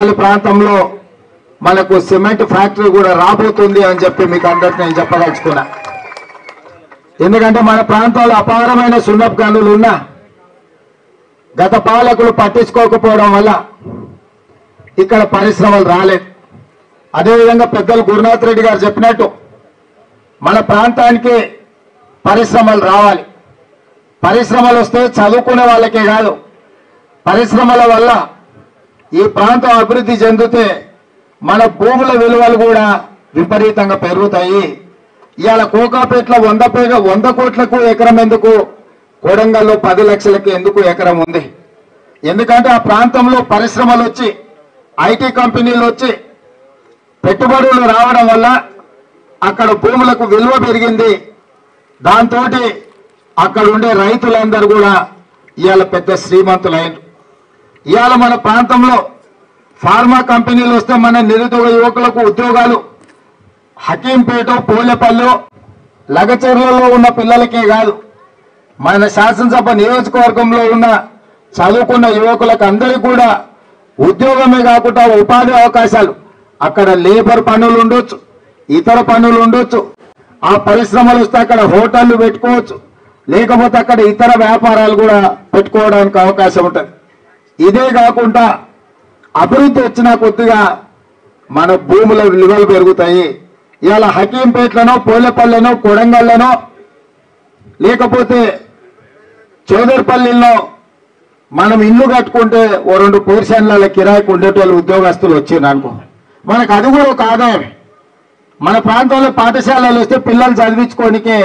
ప్రాంతంలో మనకు cement factory కూడా రాబోతుంది అని చెప్పి మీకు అందరికీ నేను చెప్పదలుచుకున్నా. ఎందుకంటే మన ప్రాంతంలో అపారమైన సున్నపు గనులు ఉన్నా గత పాలకులు పట్టించుకోకపోవడం వల్ల ఇక్కడ పరిశ్రమలు రాలేదు. అదేవిధంగా పెద్దలు గురునాథ్ రెడ్డి గారు చెప్పినట్టు మన ప్రాంతానికి పరిశ్రమలు రావాలి. పరిశ్రమలు వస్తే చదువుకునే వాళ్ళకే కాదు, పరిశ్రమల వల్ల ఈ ప్రాంతం అభివృద్ధి చెందితే మన భూముల విలువలు కూడా విపరీతంగా పెరుగుతాయి. ఇవాళ కోకాపేటలో 100 కోట్లకు ఎకరం ఎందుకు, కొడంగల్లో 10 లక్షలకు ఎందుకు ఎకరం ఉంది? ఎందుకంటే ఆ ప్రాంతంలో పరిశ్రమలు వచ్చి ఐటీ కంపెనీలు వచ్చి పెట్టుబడులు రావడం వల్ల అక్కడ భూములకు విలువ పెరిగింది. దాంతో అక్కడ ఉండే రైతులందరూ కూడా ఇవాళ పెద్ద శ్రీమంతులైనరు. ఇవాళ మన ప్రాంతంలో ఫార్మా కంపెనీలు వస్తే మన నిరుద్యోగ యువకులకు ఉద్యోగాలు హకీంపేట, పూలపల్లి, లగచెర్లలో ఉన్న పిల్లలకే కాదు, మన శాసనసభ నియోజకవర్గంలో ఉన్న చదువుకున్న యువకులకు అందరికీ కూడా ఉద్యోగమే కాకుండా ఉపాధి అవకాశాలు, అక్కడ లేబర్ పనులు ఉండొచ్చు, ఇతర పనులు ఉండొచ్చు. ఆ పరిశ్రమలు వస్తే అక్కడ హోటళ్లు పెట్టుకోవచ్చు, లేకపోతే అక్కడ ఇతర వ్యాపారాలు కూడా పెట్టుకోవడానికి అవకాశం ఉంటుంది. ఇదే కాకుండా అభివృద్ధి వచ్చిన కొద్దిగా మన భూముల విలువలు పెరుగుతాయి. ఇవాళ హకీంపేటలోనో, పోలేపల్లిలోనో, కొడంగల్లోనో, లేకపోతే చౌదరిపల్లిలో మనం ఇల్లు కట్టుకుంటే ఓ 2 పోర్షన్ల కిరాయికి ఉండేటోళ్ళు ఉద్యోగస్తులు వచ్చింది అనుకో, మనకు అది కూడా ఒక ఆదాయం. మన ప్రాంతంలో పాఠశాలలు వస్తే పిల్లలు చదివించుకోనికే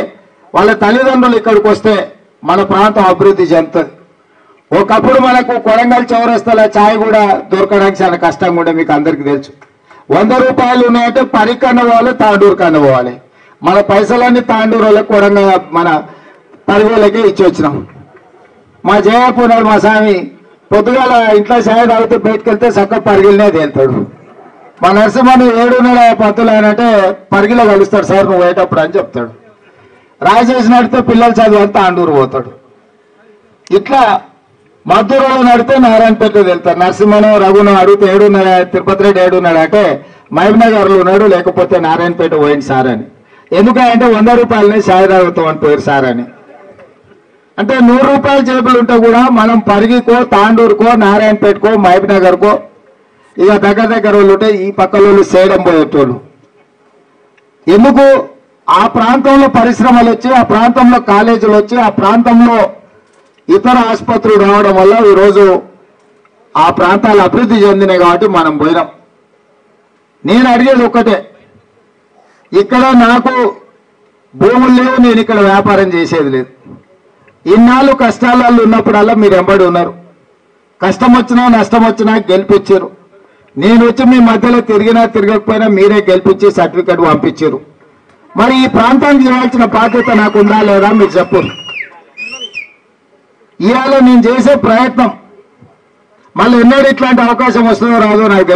వాళ్ళ తల్లిదండ్రులు ఇక్కడికి వస్తే మన ప్రాంతం అభివృద్ధి చెందుతుంది. ఒకప్పుడు మనకు కొడంగల్ చౌరస్తాల ఛాయ్ కూడా దొరకడానికి చాలా కష్టంగా ఉండే, మీకు అందరికీ తెలుసు. 100 రూపాయలు ఉన్నాయంటే పరికన్న పోవాలి, తాండూరు కన్న పోవాలి. మన పైసలన్నీ తాండూరు వాళ్ళకి, కొడంగల్ మన 10,000కి ఇచ్చి వచ్చినాం. మా జయపునాడు మా స్వామి పొద్దుగాల ఇంట్లో ఛాయ్ తాగితే బయటకు వెళ్తే చక్క పరిగిలినే తేలుతాడు. మా నరసింహను 7:30 పంతులు అంటే పరిగిలో కలుస్తాడు, సార్ నువ్వు పోయేటప్పుడు అని చెప్తాడు. రాజేష్ నడితే పిల్లలు చదివి తాండూరు పోతాడు. ఇట్లా మద్దూరులో నడితే నారాయణపేట వెళ్తారు. నరసింహను రఘును అడిగితే 7:30, తిరుపతి రెడ్డి 7:30 అంటే మహబూబ్నగర్లో ఉన్నాడు, లేకపోతే నారాయణపేట పోయింది సార్ అని. ఎందుకంటే 100 రూపాయలని ఛాయ్ తాగుతాం అని పేరు సార్ అని. అంటే 100 రూపాయల జేబులు ఉంటే కూడా మనం పరిగికో, తాండూరుకో, నారాయణపేటకో, మహబూబ్నగర్కో, ఇక దగ్గర వాళ్ళు ఉంటే ఈ పక్కల వాళ్ళు సేడం పోయేటోళ్ళు. ఎందుకు? ఆ ప్రాంతంలో పరిశ్రమలు వచ్చి, ఆ ప్రాంతంలో కాలేజీలు వచ్చి, ఆ ప్రాంతంలో ఇతర ఆసుపత్రులు రావడం వల్ల ఈరోజు ఆ ప్రాంతాలు అభివృద్ధి చెందినాయి. కాబట్టి మనం పోయినాం. నేను అడిగేది ఒక్కటే, ఇక్కడ నాకు భూములు లేవు, నేను ఇక్కడ వ్యాపారం చేసేది లేదు. ఇన్నాళ్ళు కష్టాలలో ఉన్నప్పుడల్లా మీరు ఎంబడి ఉన్నారు. కష్టం వచ్చినా నష్టం వచ్చినా గెలిపించారు. నేను వచ్చి మీ మధ్యలో తిరిగినా తిరగకపోయినా మీరే గెలిపించి సర్టిఫికెట్ పంపించారు. మరి ఈ ప్రాంతానికి ఇవ్వాల్సిన బాధ్యత నాకు ఉందా లేదా మీరు చెప్పు. ఇవాళ నేను చేసే ప్రయత్నం మళ్ళీ ఎన్నడూ ఇట్లాంటి అవకాశం వస్తుందో రాదో నాకు